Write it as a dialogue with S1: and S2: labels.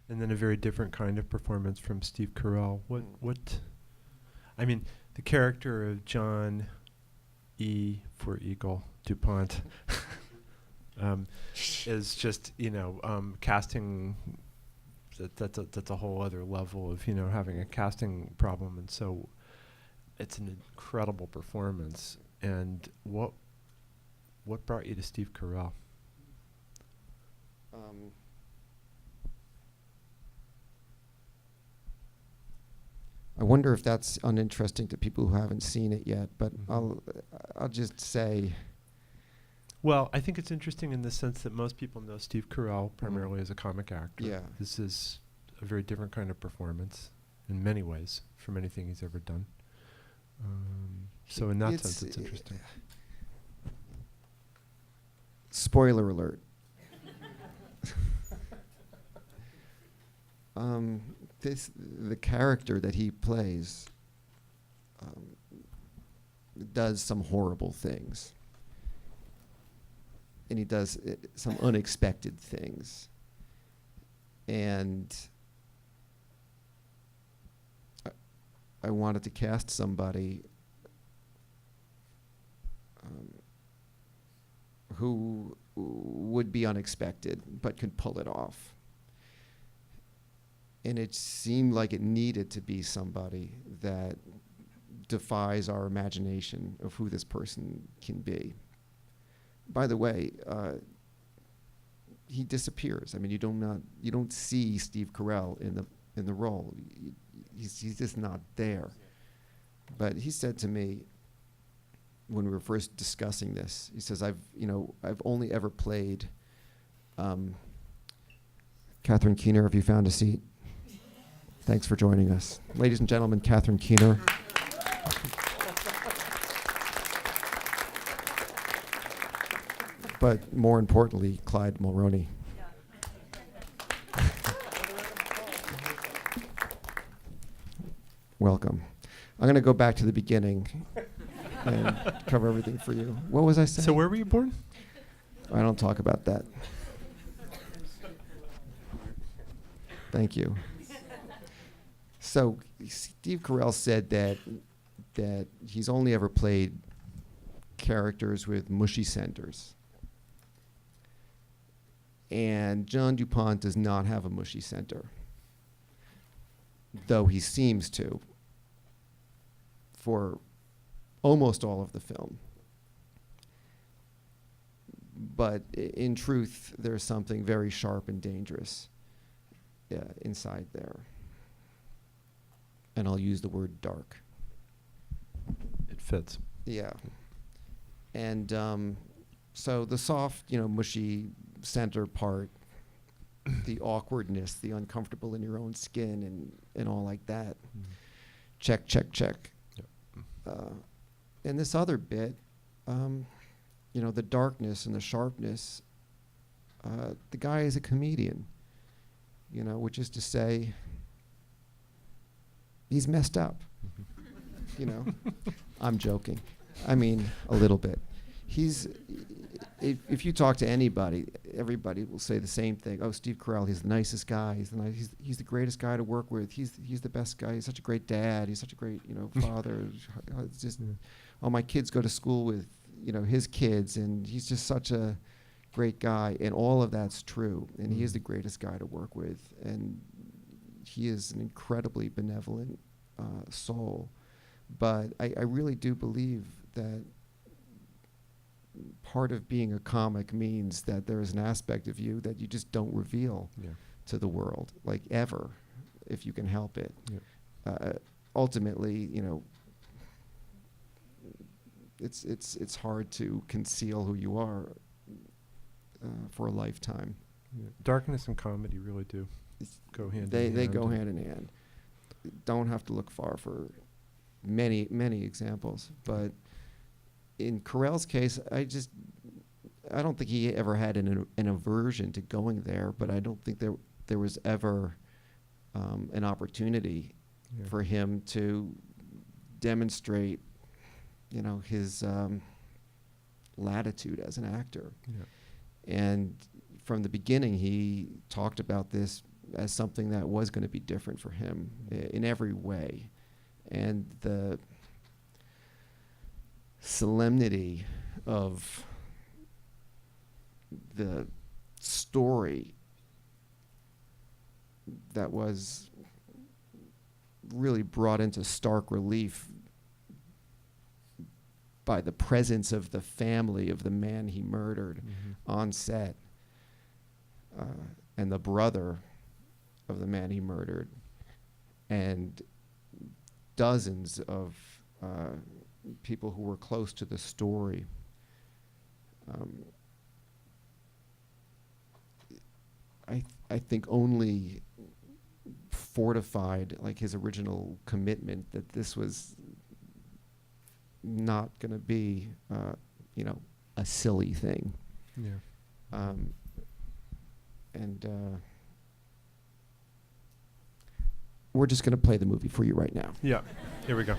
S1: And then a very different kind of performance from Steve Carell. What? I mean, the character of John E. for Eagle DuPont is just casting. That's a whole other level of having a casting problem, and so it's an incredible performance. And what brought you to Steve Carell?
S2: I wonder if that's uninteresting to people who haven't seen it yet, but I'll just say.
S1: Well, I think it's interesting in the sense that most people know Steve Carell primarily as a comic actor.
S2: Yeah.
S1: This is a very different kind of performance in many ways from anything he's ever done. So in that sense, it's interesting.
S2: Spoiler alert. The character that he plays does some horrible things. And he does some unexpected things. And I wanted to cast somebody who would be unexpected but could pull it off. And it seemed like it needed to be somebody that defies our imagination of who this person can be. By the way, he disappears. I mean, you don't see Steve Carell in the role. He's just not there. But he said to me when we were first discussing this, he says, I've only ever played. Catherine Keener, have you found a seat? Thanks for joining us. Ladies and gentlemen, Catherine Keener. But more importantly, Clyde Mulroney. Welcome. I'm going to go back to the beginning and cover everything for you. What was I saying?
S1: So where were you born?
S2: I don't talk about that. Thank you. So Steve Carell said that he's only ever played characters with mushy centers. And John DuPont does not have a mushy center, though he seems to for almost all of the film. But in truth, there's something very sharp and dangerous inside there. And I'll use the word dark.
S1: It fits.
S2: Yeah. And so the soft, mushy center part, the awkwardness, the uncomfortable in your own skin and all like that. Check, check, check. Yep. And this other bit, the darkness and the sharpness, the guy is a comedian, which is to say, he's messed up. I'm joking. I mean, a little bit. If you talk to anybody, everybody will say the same thing. Oh, Steve Carell, he's the nicest guy. He's the greatest guy to work with. He's the best guy. He's such a great dad. He's such a great father. It's just, my kids go to school with his kids, and he's just such a great guy. And all of that's true. And he is the greatest guy to work with. And he is an incredibly benevolent soul. But I really do believe that part of being a comic means that there is an aspect of you that you just don't reveal to the world, like ever, if you can help it. Yeah. Ultimately, it's hard to conceal who you are for a lifetime.
S1: Yeah. Darkness and comedy really do go hand in hand.
S2: They go hand in hand. Don't have to look far for many examples, but in Carell's case, I don't think he ever had an aversion to going there, but I don't think there was ever an opportunity for him to demonstrate, his latitude as an actor. Yeah. And from the beginning, he talked about this as something that was going to be different for him in every way. And the solemnity of the story that was really brought into stark relief by the presence of the family of the man he murdered on set, and the brother of the man he murdered, and dozens of people who were close to the story. I think only fortified like his original commitment that this was not going to be, a silly thing.
S1: Yeah.
S2: And we're just going to play the movie for you right now.
S1: Yeah. Here we go.